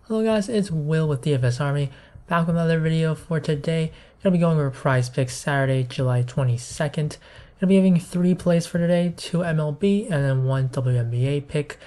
Hello guys, it's Will with DFS Army, back with another video for today. Gonna be going over Prizepicks Saturday, July 22nd. Gonna be having 3 plays for today, 2 MLB and then 1 WNBA pick.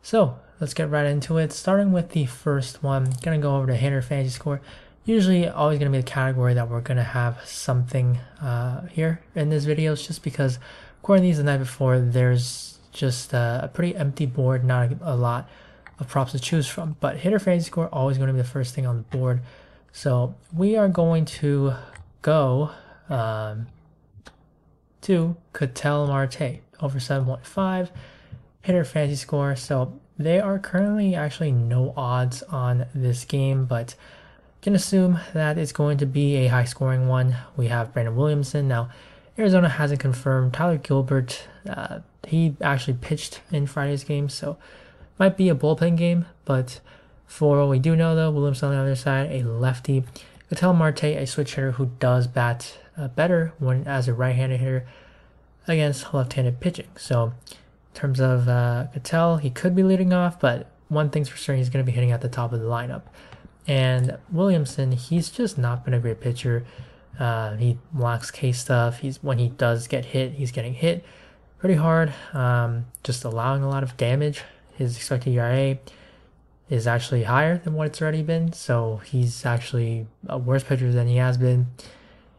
So let's get right into it. Starting with the first one, gonna go over the hitter fantasy score. Usually always gonna be the category that we're gonna have something here in this video. It's just because according to these the night before, there's just a pretty empty board, not a lot of props to choose from, but hitter fantasy score always going to be the first thing on the board. So we are going to go to Ketel Marte over 7.5 hitter fantasy score. So they are currently actually no odds on this game, but can assume that it's going to be a high scoring one. We have Brandon Williamson. Now Arizona hasn't confirmed Tyler Gilbert. He actually pitched in Friday's game, so might be a bullpen game, but for what we do know though, Williamson on the other side, a lefty. Ketel Marte, a switch hitter who does bat better when as a right-handed hitter against left-handed pitching. So in terms of Ketel, he could be leading off, but one thing's for certain, he's going to be hitting at the top of the lineup. And Williamson, he's just not been a great pitcher. He lacks K stuff. When he does get hit, he's getting hit pretty hard, just allowing a lot of damage. His expected ERA is actually higher than what it's already been, so he's actually a worse pitcher than he has been.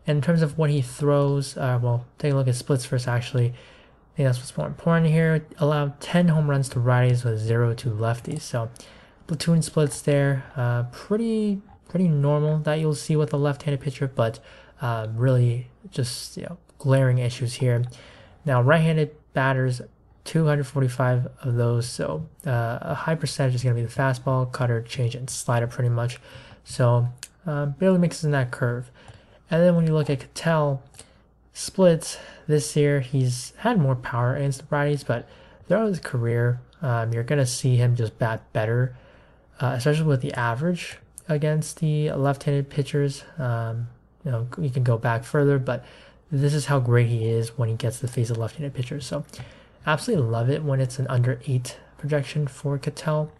And in terms of what he throws, well, take a look at splits first, actually. I think that's what's more important here. Allowed 10 home runs to righties with 0 to lefties. So platoon splits there, pretty normal that you'll see with a left-handed pitcher, but really just glaring issues here. Now right-handed batters, 245 of those, so a high percentage is going to be the fastball, cutter, change, and slider pretty much. So barely mixes in that curve. And then when you look at Ketel splits this year, he's had more power against the righties, but throughout his career, you're going to see him just bat better, especially with the average against the left-handed pitchers. You can go back further, but this is how great he is when he gets to face a left-handed pitcher. So absolutely love it when it's an under 8 projection for Ketel.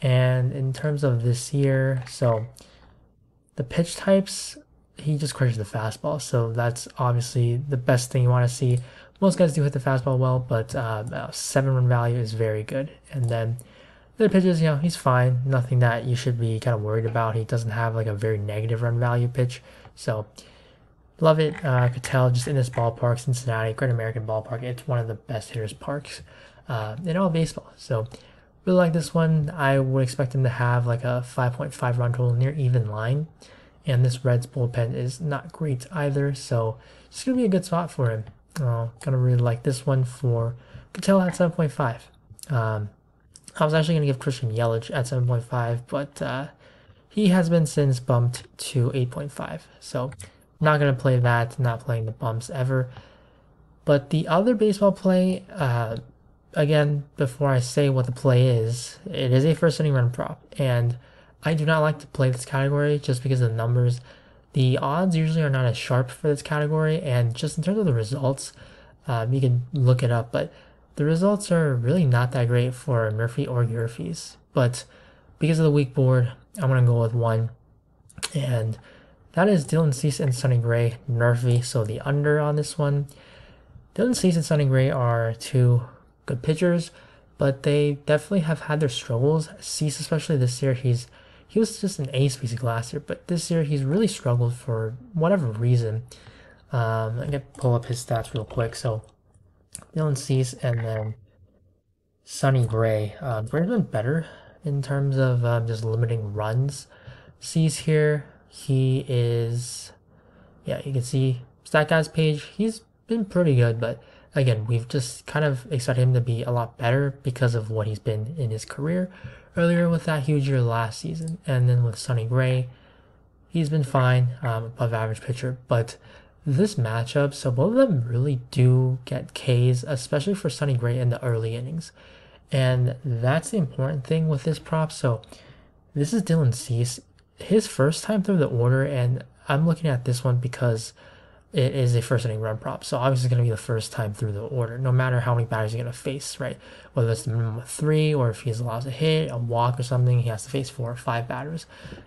And in terms of this year, so the pitch types, he just crushes the fastball. So that's obviously the best thing you want to see. Most guys do hit the fastball well, but 7 run value is very good. And then the pitches, he's fine. Nothing that you should be kind of worried about. He doesn't have like a very negative run value pitch. So love it. Ketel just in this ballpark, Cincinnati, Great American Ballpark. It's one of the best hitters parks in all baseball. So really like this one. I would expect him to have like a 5.5 run total near even line. And this Reds bullpen is not great either. So it's going to be a good spot for him. Gonna really like this one for Ketel at 7.5. I was actually going to give Christian Yelich at 7.5, but he has been since bumped to 8.5. So not going to play that, not playing the bumps ever. But the other baseball play, again, before I say what the play is, it is a first inning run prop. And I do not like to play this category just because of the numbers. The odds usually are not as sharp for this category. And just in terms of the results, you can look it up. But the results are really not that great for Murphy or Yerfes. But because of the weak board, I'm going to go with one. And that is Dylan Cease and Sonny Gray, Murphy, so the under on this one. Dylan Cease and Sonny Gray are 2 good pitchers, but they definitely have had their struggles. Cease, especially this year, he was just an ace basically last year, but this year he's really struggled for whatever reason. I'm going to pull up his stats real quick. So Dylan Cease and then Sonny Gray. Gray's been better in terms of just limiting runs. Cease here, he is, you can see StatGuys page, he's been pretty good, but again, we've just kind of expected him to be a lot better because of what he's been in his career earlier with that huge year last season. And then with Sonny Gray, he's been fine, above average pitcher, but this matchup, so both of them really do get Ks, especially for Sonny Gray in the early innings. And that's the important thing with this prop. So this is Dylan Cease, his first time through the order, and I'm looking at this one because it is a first inning run prop. So obviously it's going to be the first time through the order, no matter how many batters you're going to face, right? Whether it's the minimum of 3 or if he's allowed to hit, a walk or something, he has to face 4 or 5 batters.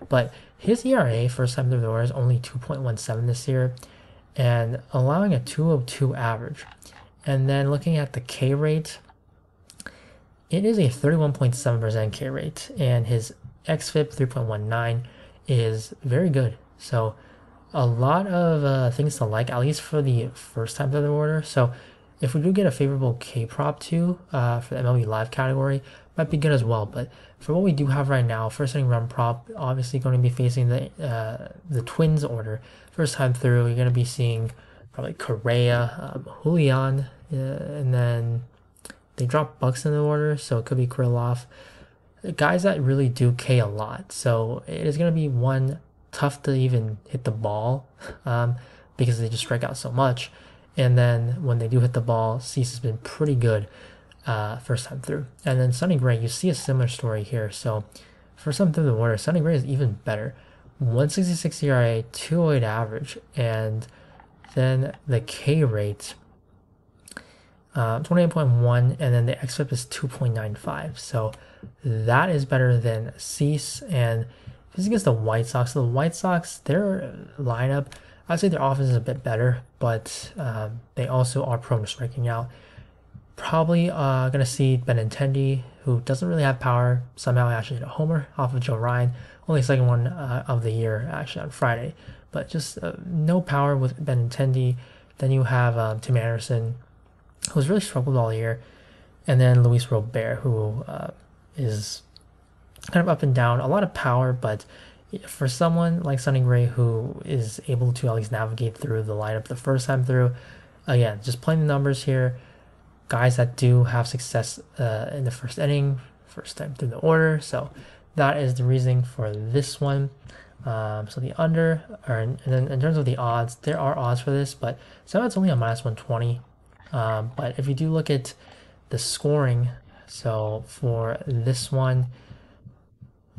But his ERA, first time through the order, is only 2.17 this year and allowing a 202 average. And then looking at the K rate, it is a 31.7% K rate, and his xFIP 3.19 is very good. So a lot of things to like, at least for the first time through the order. So if we do get a favorable K prop too for the MLB Live category, might be good as well. But for what we do have right now, first inning run prop, obviously going to be facing the Twins order. First time through, you're going to be seeing probably Correa, Julian, and then they drop Buxton in the order, so it could be Krylov. Guys that really do K a lot. So it is going to be one tough to even hit the ball because they just strike out so much. And then when they do hit the ball, Cease has been pretty good first time through. And then Sonny Gray, you see a similar story here. So first time through the order, Sonny Gray is even better. 166 ERA, 208 average, and then the K rate 28.1, and then the xFIP is 2.95. So that is better than Cease. And this is against the White Sox. So the White Sox, their lineup, I'd say their offense is a bit better, but they also are prone to striking out. Probably going to see Benintendi, who doesn't really have power, somehow actually hit a homer off of Joe Ryan. Only second one of the year, actually, on Friday. But just no power with Benintendi. Then you have Tim Anderson, who's really struggled all year. And then Luis Robert, who is kind of up and down. A lot of power, but for someone like Sonny Gray, who is able to at least navigate through the lineup the first time through, again, just playing the numbers here, guys that do have success in the first inning, first time through the order. So that is the reasoning for this one. So the under, and then in terms of the odds, there are odds for this, but so it's only a -120. But if you do look at the scoring, so for this one,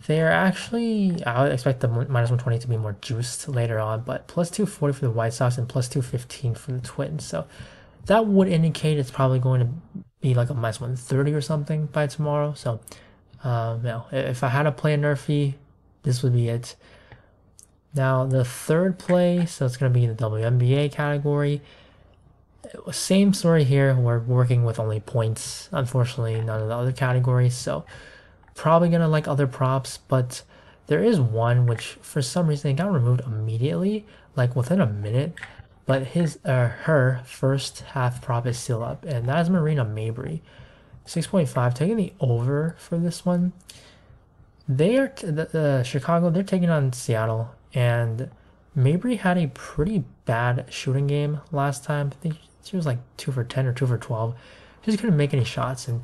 they're actually, I would expect the -120 to be more juiced later on, but +240 for the White Sox and +215 for the Twins. So that would indicate it's probably going to be like a -130 or something by tomorrow. So, if I had to play a Nerfy, this would be it. Now, the third play, so it's going to be in the WNBA category. Same story here. We're working with only points. Unfortunately, none of the other categories. So, probably going to like other props, but there is one which, for some reason, it got removed immediately, like within a minute. But her first half prop is still up, and that is Marina Mabrey. 6.5, taking the over for this one. They are Chicago. They're taking on Seattle, and Mabrey had a pretty bad shooting game last time. I think she was like 2 for 10 or 2 for 12. She just couldn't make any shots, and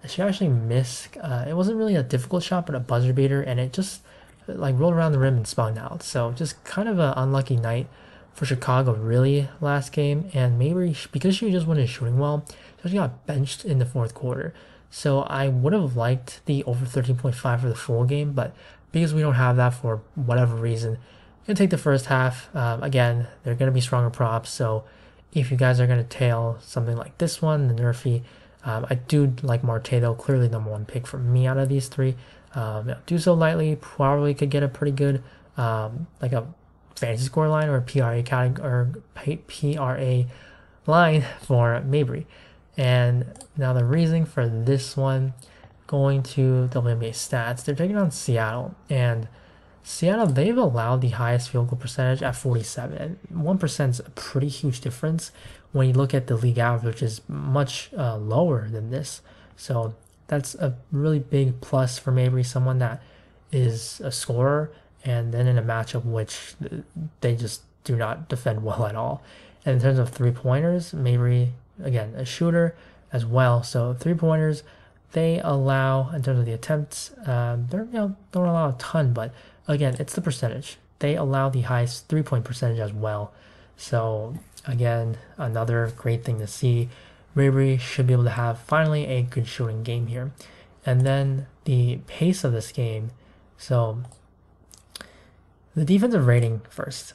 she actually missed. It wasn't really a difficult shot, but a buzzer beater, and it just like rolled around the rim and spun out. So just kind of an unlucky night for Chicago, really, last game. And Mabrey, because she just wasn't shooting well, she actually got benched in the fourth quarter. So I would have liked the over 13.5 for the full game, but because we don't have that for whatever reason, I'm going to take the first half. Again, they're going to be stronger props, so if you guys are going to tail something like this one, the Nerfy, I do like Marte, though, clearly number one pick for me out of these three. Do so lightly, probably could get a pretty good, like a fantasy score line or PRA PRA line for Mabrey. And now the reasoning for this one, going to WNBA stats, they're taking on Seattle, and Seattle, they've allowed the highest field goal percentage at 47. 1% is a pretty huge difference when you look at the league average, which is much lower than this. So that's a really big plus for Mabrey, someone that is a scorer, and then in a matchup which they just do not defend well at all. And in terms of three-pointers, Mabrey, again, a shooter as well. So three-pointers, they allow, in terms of the attempts, they're don't allow a ton, but again, it's the percentage. They allow the highest three-point percentage as well. So again, another great thing to see. Mabrey should be able to have finally a good shooting game here. And then the pace of this game. So The defensive rating first.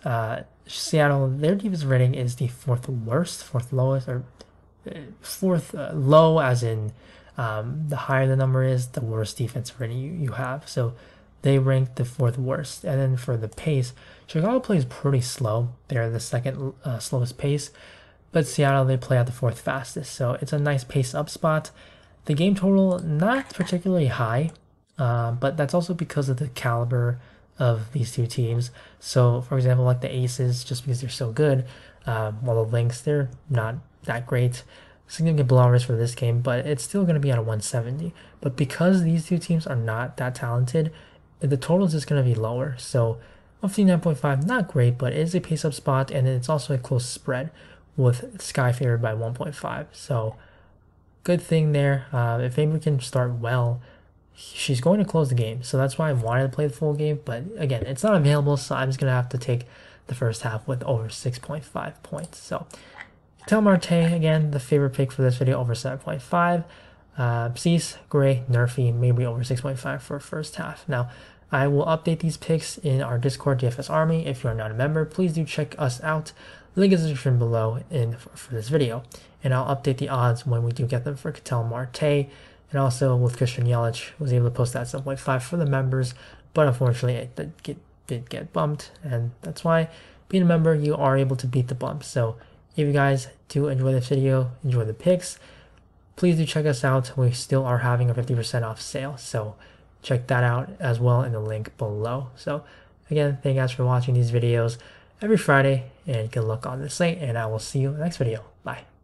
Seattle, their defensive rating is the fourth worst, fourth lowest, or fourth low, as in the higher the number is, the worse defensive rating you have. So they rank the fourth worst. And then for the pace, Chicago plays pretty slow. They're the second slowest pace. But Seattle, they play at the fourth fastest. So it's a nice pace up spot. The game total, not particularly high, but that's also because of the caliber of these two teams. So, for example, like the Aces, just because they're so good, while the Lynx, they're not that great. Significant blowout risk for this game, but it's still going to be at a 170. But because these two teams are not that talented, the total is just going to be lower. So 59.5, not great, but it is a pace-up spot, and it's also a close spread with Sky favored by 1.5. So good thing there. If Amy can start well, she's going to close the game. So that's why I wanted to play the full game. But again, it's not available, so I'm just going to have to take the first half with over 6.5 points. So Ketel Marte, again, the favorite pick for this video, over 7.5. Cease, Gray, Nerfy, maybe over 6.5 for first half. Now, I will update these picks in our Discord, DFS Army. If you are not a member, please do check us out. Link is in the description below for this video. And I'll update the odds when we do get them for Ketel Marte. And also with Christian Yelich, was able to post that 7.5 for the members. But unfortunately, it did get bumped. And that's why, being a member, you are able to beat the bump. So if you guys do enjoy this video, enjoy the picks, please do check us out. We still are having a 50% off sale. So check that out as well in the link below. So again, thank you guys for watching these videos every Friday, and good luck on this slate, and I will see you in the next video. Bye.